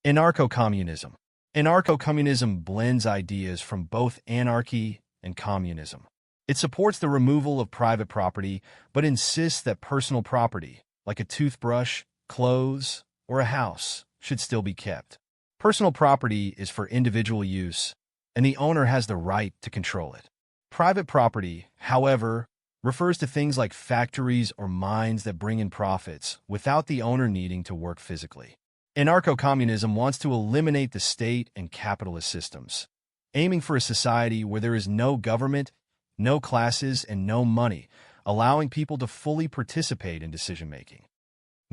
Anarcho-Communism. Anarcho-communism blends ideas from both anarchy and communism. It supports the removal of private property, but insists that personal property, like a toothbrush, clothes, or a house, should still be kept. Personal property is for individual use, and the owner has the right to control it. Private property, however, refers to things like factories or mines that bring in profits without the owner needing to work physically. Anarcho-communism wants to eliminate the state and capitalist systems, aiming for a society where there is no government, no classes, and no money, allowing people to fully participate in decision-making.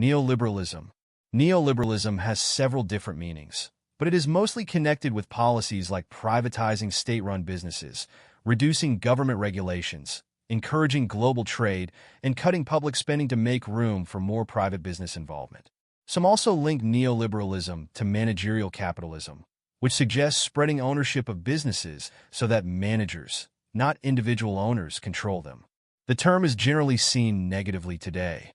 Neoliberalism. Neoliberalism has several different meanings, but it is mostly connected with policies like privatizing state-run businesses, reducing government regulations, encouraging global trade, and cutting public spending to make room for more private business involvement. Some also link neoliberalism to managerial capitalism, which suggests spreading ownership of businesses so that managers, not individual owners, control them. The term is generally seen negatively today.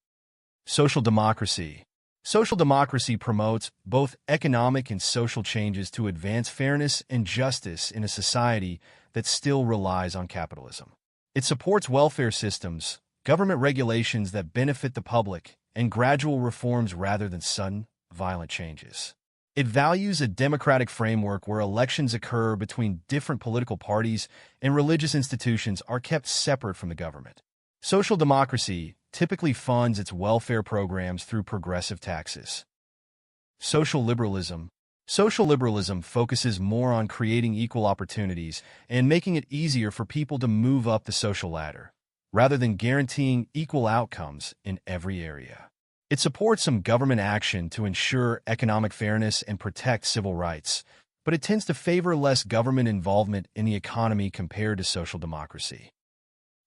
Social democracy. Social democracy promotes both economic and social changes to advance fairness and justice in a society that still relies on capitalism. It supports welfare systems, government regulations that benefit the public, and gradual reforms rather than sudden, violent changes. It values a democratic framework where elections occur between different political parties and religious institutions are kept separate from the government. Social democracy typically funds its welfare programs through progressive taxes. Social liberalism. Social liberalism focuses more on creating equal opportunities and making it easier for people to move up the social ladder, rather than guaranteeing equal outcomes in every area. It supports some government action to ensure economic fairness and protect civil rights, but it tends to favor less government involvement in the economy compared to social democracy.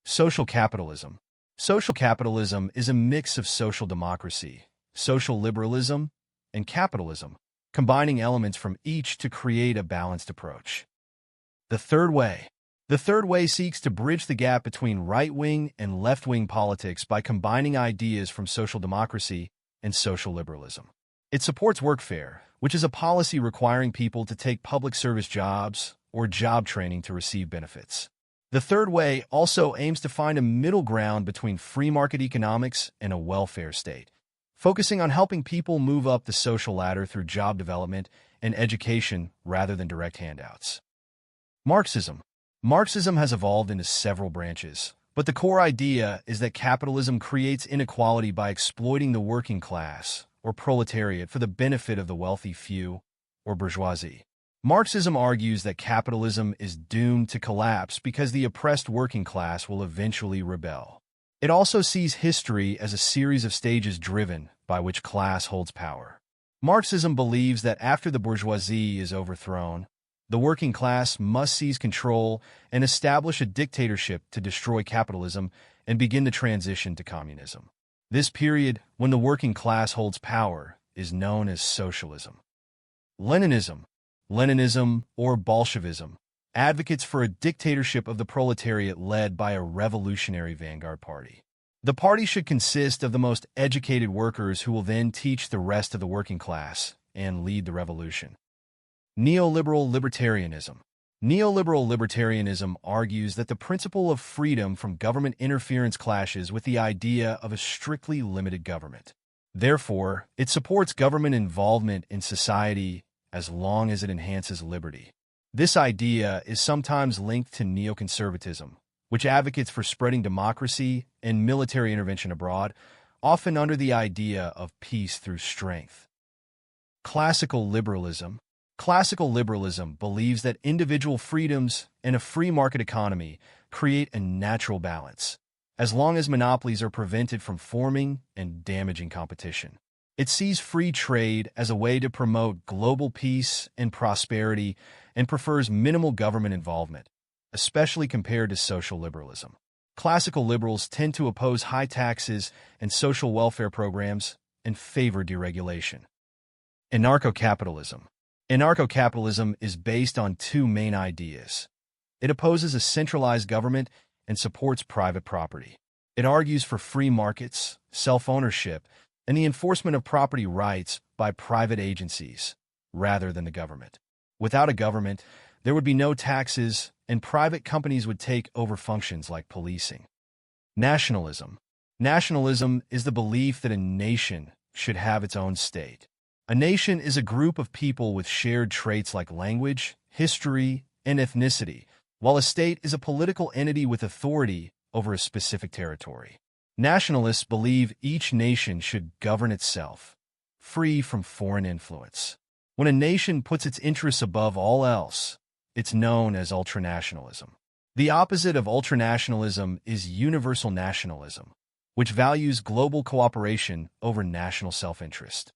Social capitalism. Social capitalism is a mix of social democracy, social liberalism, and capitalism, combining elements from each to create a balanced approach. The third way. The third way seeks to bridge the gap between right-wing and left-wing politics by combining ideas from social democracy and social liberalism. It supports workfare, which is a policy requiring people to take public service jobs or job training to receive benefits. The third way also aims to find a middle ground between free market economics and a welfare state, focusing on helping people move up the social ladder through job development and education rather than direct handouts. Marxism. Marxism has evolved into several branches, but the core idea is that capitalism creates inequality by exploiting the working class, or proletariat, for the benefit of the wealthy few, or bourgeoisie. Marxism argues that capitalism is doomed to collapse because the oppressed working class will eventually rebel. It also sees history as a series of stages driven by which class holds power. Marxism believes that after the bourgeoisie is overthrown, the working class must seize control and establish a dictatorship to destroy capitalism and begin the transition to communism. This period, when the working class holds power, is known as socialism. Leninism. Leninism, or Bolshevism, advocates for a dictatorship of the proletariat led by a revolutionary vanguard party. The party should consist of the most educated workers who will then teach the rest of the working class and lead the revolution. Neoliberal libertarianism. Neoliberal libertarianism argues that the principle of freedom from government interference clashes with the idea of a strictly limited government. Therefore, it supports government involvement in society as long as it enhances liberty. This idea is sometimes linked to neoconservatism, which advocates for spreading democracy and military intervention abroad, often under the idea of peace through strength. Classical liberalism. Classical liberalism believes that individual freedoms and a free market economy create a natural balance, as long as monopolies are prevented from forming and damaging competition. It sees free trade as a way to promote global peace and prosperity and prefers minimal government involvement, especially compared to social liberalism. Classical liberals tend to oppose high taxes and social welfare programs and favor deregulation. Anarcho-capitalism. Anarcho-capitalism is based on two main ideas. It opposes a centralized government and supports private property. It argues for free markets, self-ownership, and the enforcement of property rights by private agencies, rather than the government. Without a government, there would be no taxes, and private companies would take over functions like policing. Nationalism. Nationalism is the belief that a nation should have its own state. A nation is a group of people with shared traits like language, history, and ethnicity, while a state is a political entity with authority over a specific territory. Nationalists believe each nation should govern itself, free from foreign influence. When a nation puts its interests above all else, it's known as ultranationalism. The opposite of ultranationalism is universal nationalism, which values global cooperation over national self-interest.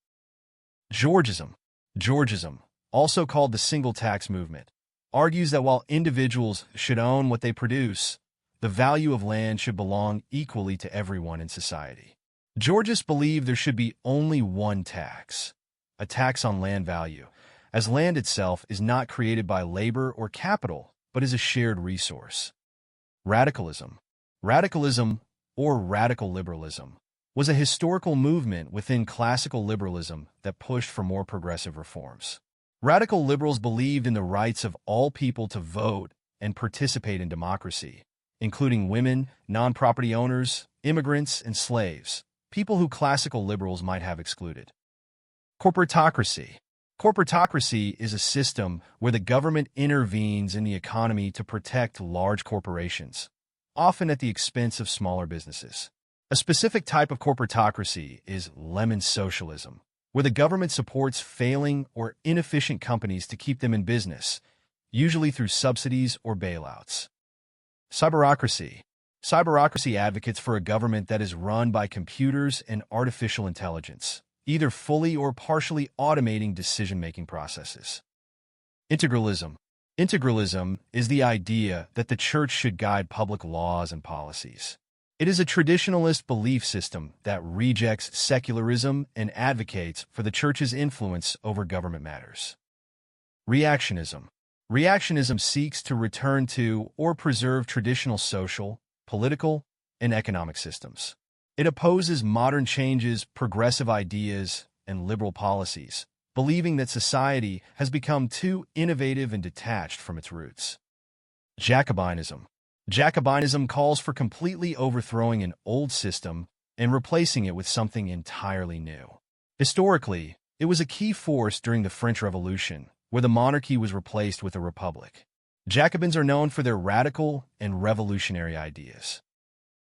Georgism. Georgism, also called the single tax movement, argues that while individuals should own what they produce, the value of land should belong equally to everyone in society. Georgists believe there should be only one tax, a tax on land value, as land itself is not created by labor or capital, but is a shared resource. Radicalism. Radicalism, or radical liberalism, was a historical movement within classical liberalism that pushed for more progressive reforms. Radical liberals believed in the rights of all people to vote and participate in democracy, including women, non-property owners, immigrants, and slaves, people who classical liberals might have excluded. Corporatocracy. Corporatocracy is a system where the government intervenes in the economy to protect large corporations, often at the expense of smaller businesses. A specific type of corporatocracy is lemon socialism, where the government supports failing or inefficient companies to keep them in business, usually through subsidies or bailouts. Cyberocracy. Cyberocracy advocates for a government that is run by computers and artificial intelligence, either fully or partially automating decision-making processes. Integralism. Integralism is the idea that the church should guide public laws and policies. It is a traditionalist belief system that rejects secularism and advocates for the church's influence over government matters. Reactionism. Reactionism seeks to return to or preserve traditional social, political, and economic systems. It opposes modern changes, progressive ideas, and liberal policies, believing that society has become too innovative and detached from its roots. Jacobinism. Jacobinism calls for completely overthrowing an old system and replacing it with something entirely new. Historically, it was a key force during the French Revolution, where the monarchy was replaced with a republic. Jacobins are known for their radical and revolutionary ideas.